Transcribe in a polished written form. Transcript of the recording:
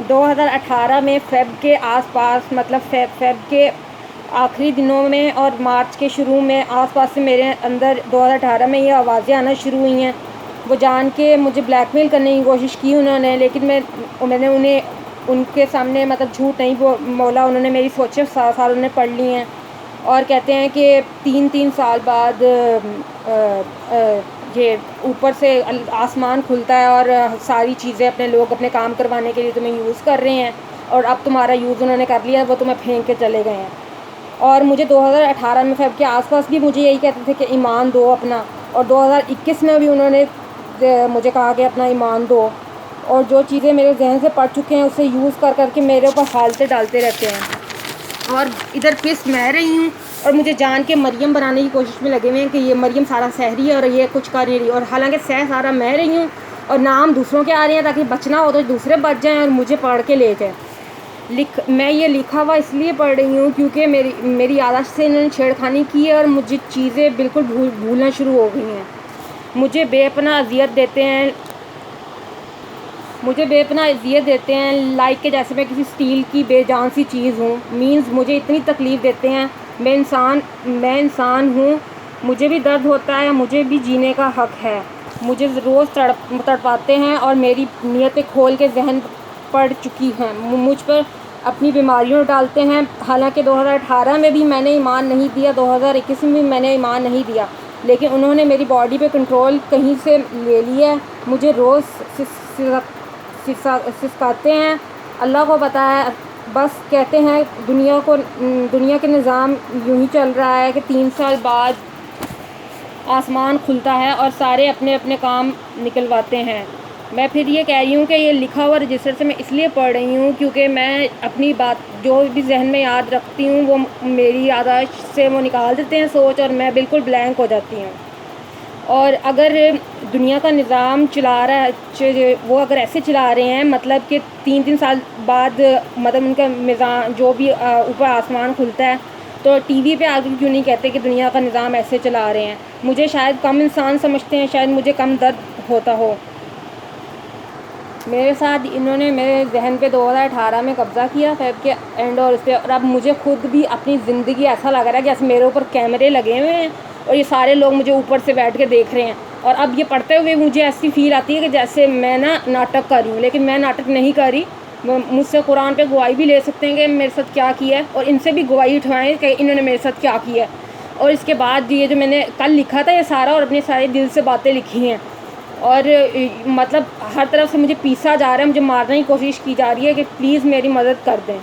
2018 میں فیب کے آس پاس، مطلب فیب کے آخری دنوں میں اور مارچ کے شروع میں آس پاس سے میرے اندر 2018 میں یہ آوازیں آنا شروع ہوئی ہیں. وہ جان کے مجھے بلیک میل کرنے کی کوشش کی انہوں نے، لیکن میں نے انہیں ان کے سامنے مطلب جھوٹ نہیں بولا. انہوں نے میری سوچیں ساروں نے پڑھ لی ہیں اور کہتے ہیں کہ 3 سال بعد یہ اوپر سے آسمان کھلتا ہے اور ساری چیزیں اپنے لوگ اپنے کام کروانے کے لیے تمہیں یوز کر رہے ہیں، اور اب تمہارا یوز انہوں نے کر لیا، وہ تمہیں پھینک کے چلے گئے ہیں. اور مجھے 2018 میں فیب کے آس پاس بھی مجھے یہی کہتے تھے کہ ایمان دو اپنا، اور 2021 میں بھی انہوں نے مجھے کہا کہ اپنا ایمان دو، اور جو چیزیں میرے ذہن سے پڑ چکے ہیں اسے یوز کر کے میرے اوپر حالتیں ڈالتے رہتے ہیں. اور ادھر پس میں رہی ہوں اور مجھے جان کے مریم بنانے کی کوشش میں لگے ہوئے ہیں کہ یہ مریم سارا سہ رہی ہے اور یہ کچھ کر نہیں رہی، اور حالانکہ سارا میں رہی ہوں اور نام دوسروں کے آ رہے ہیں تاکہ بچنا ہو تو دوسرے بچ جائیں اور مجھے پڑھ کے لے جائیں. میں یہ لکھا ہوا اس لیے پڑھ رہی ہوں کیونکہ میری یادداشت سے انہوں نے چھیڑخانی کی ہے اور مجھے چیزیں بالکل بھولنا شروع ہو گئی ہیں. مجھے بے پناہ اذیت دیتے ہیں لائک کہ جیسے میں کسی اسٹیل کی بے جان سی چیز ہوں. مینز مجھے اتنی تکلیف دیتے ہیں. میں انسان ہوں، مجھے بھی درد ہوتا ہے، مجھے بھی جینے کا حق ہے. مجھے روز تڑپاتے ہیں اور میری نیتیں کھول کے ذہن پڑ چکی ہیں. مجھ پر اپنی بیماریوں ڈالتے ہیں. حالانکہ 2018 میں بھی میں نے ایمان نہیں دیا، 2021 میں بھی میں نے ایمان نہیں دیا، لیکن انہوں نے میری باڈی پہ کنٹرول کہیں سے لے لیا ہے. مجھے روز سکھاتے ہیں. اللہ کو پتہ ہے، بس کہتے ہیں دنیا کے نظام یوں ہی چل رہا ہے کہ 3 سال بعد آسمان کھلتا ہے اور سارے اپنے اپنے کام نکلواتے ہیں. میں پھر یہ کہہ رہی ہوں کہ یہ لکھا ہوا رجسٹر سے میں اس لیے پڑھ رہی ہوں کیونکہ میں اپنی بات جو بھی ذہن میں یاد رکھتی ہوں وہ میری یادداشت سے وہ نکال دیتے ہیں سوچ، اور میں بالکل بلینک ہو جاتی ہوں. اور اگر دنیا کا نظام چلا رہا ہے، وہ اگر ایسے چلا رہے ہیں مطلب کہ 3 سال بعد مطلب ان کا نظام جو بھی اوپر آسمان کھلتا ہے، تو ٹی وی پہ آگے کیوں نہیں کہتے کہ دنیا کا نظام ایسے چلا رہے ہیں. مجھے شاید کم انسان سمجھتے ہیں، شاید مجھے کم درد ہوتا ہو. میرے ساتھ انہوں نے میرے ذہن پہ 2018 میں قبضہ کیا فیب کے اینڈ اور اس پہ، اور اب مجھے خود بھی اپنی زندگی ایسا لگ رہا ہے کہ جیسے میرے اوپر کیمرے لگے ہوئے ہیں اور یہ سارے لوگ مجھے اوپر سے بیٹھ کے دیکھ رہے ہیں. اور اب یہ پڑھتے ہوئے مجھے ایسی فیل آتی ہے کہ جیسے میں ناٹک کر رہی ہوں، لیکن میں ناٹک نہیں کر رہی. مجھ سے قرآن پہ گواہی بھی لے سکتے ہیں کہ میرے ساتھ کیا کیا ہے، اور ان سے بھی گواہی اٹھوائیں کہ انہوں نے میرے ساتھ کیا کیا ہے. اور اس کے بعد یہ جو میں نے کل لکھا تھا یہ سارا، اور اپنے سارے دل سے باتیں لکھی ہیں، اور مطلب ہر طرف سے مجھے پیسا جا رہا ہے، مجھے مارنے کی کوشش کی جا رہی ہے کہ پلیز میری مدد کر دیں.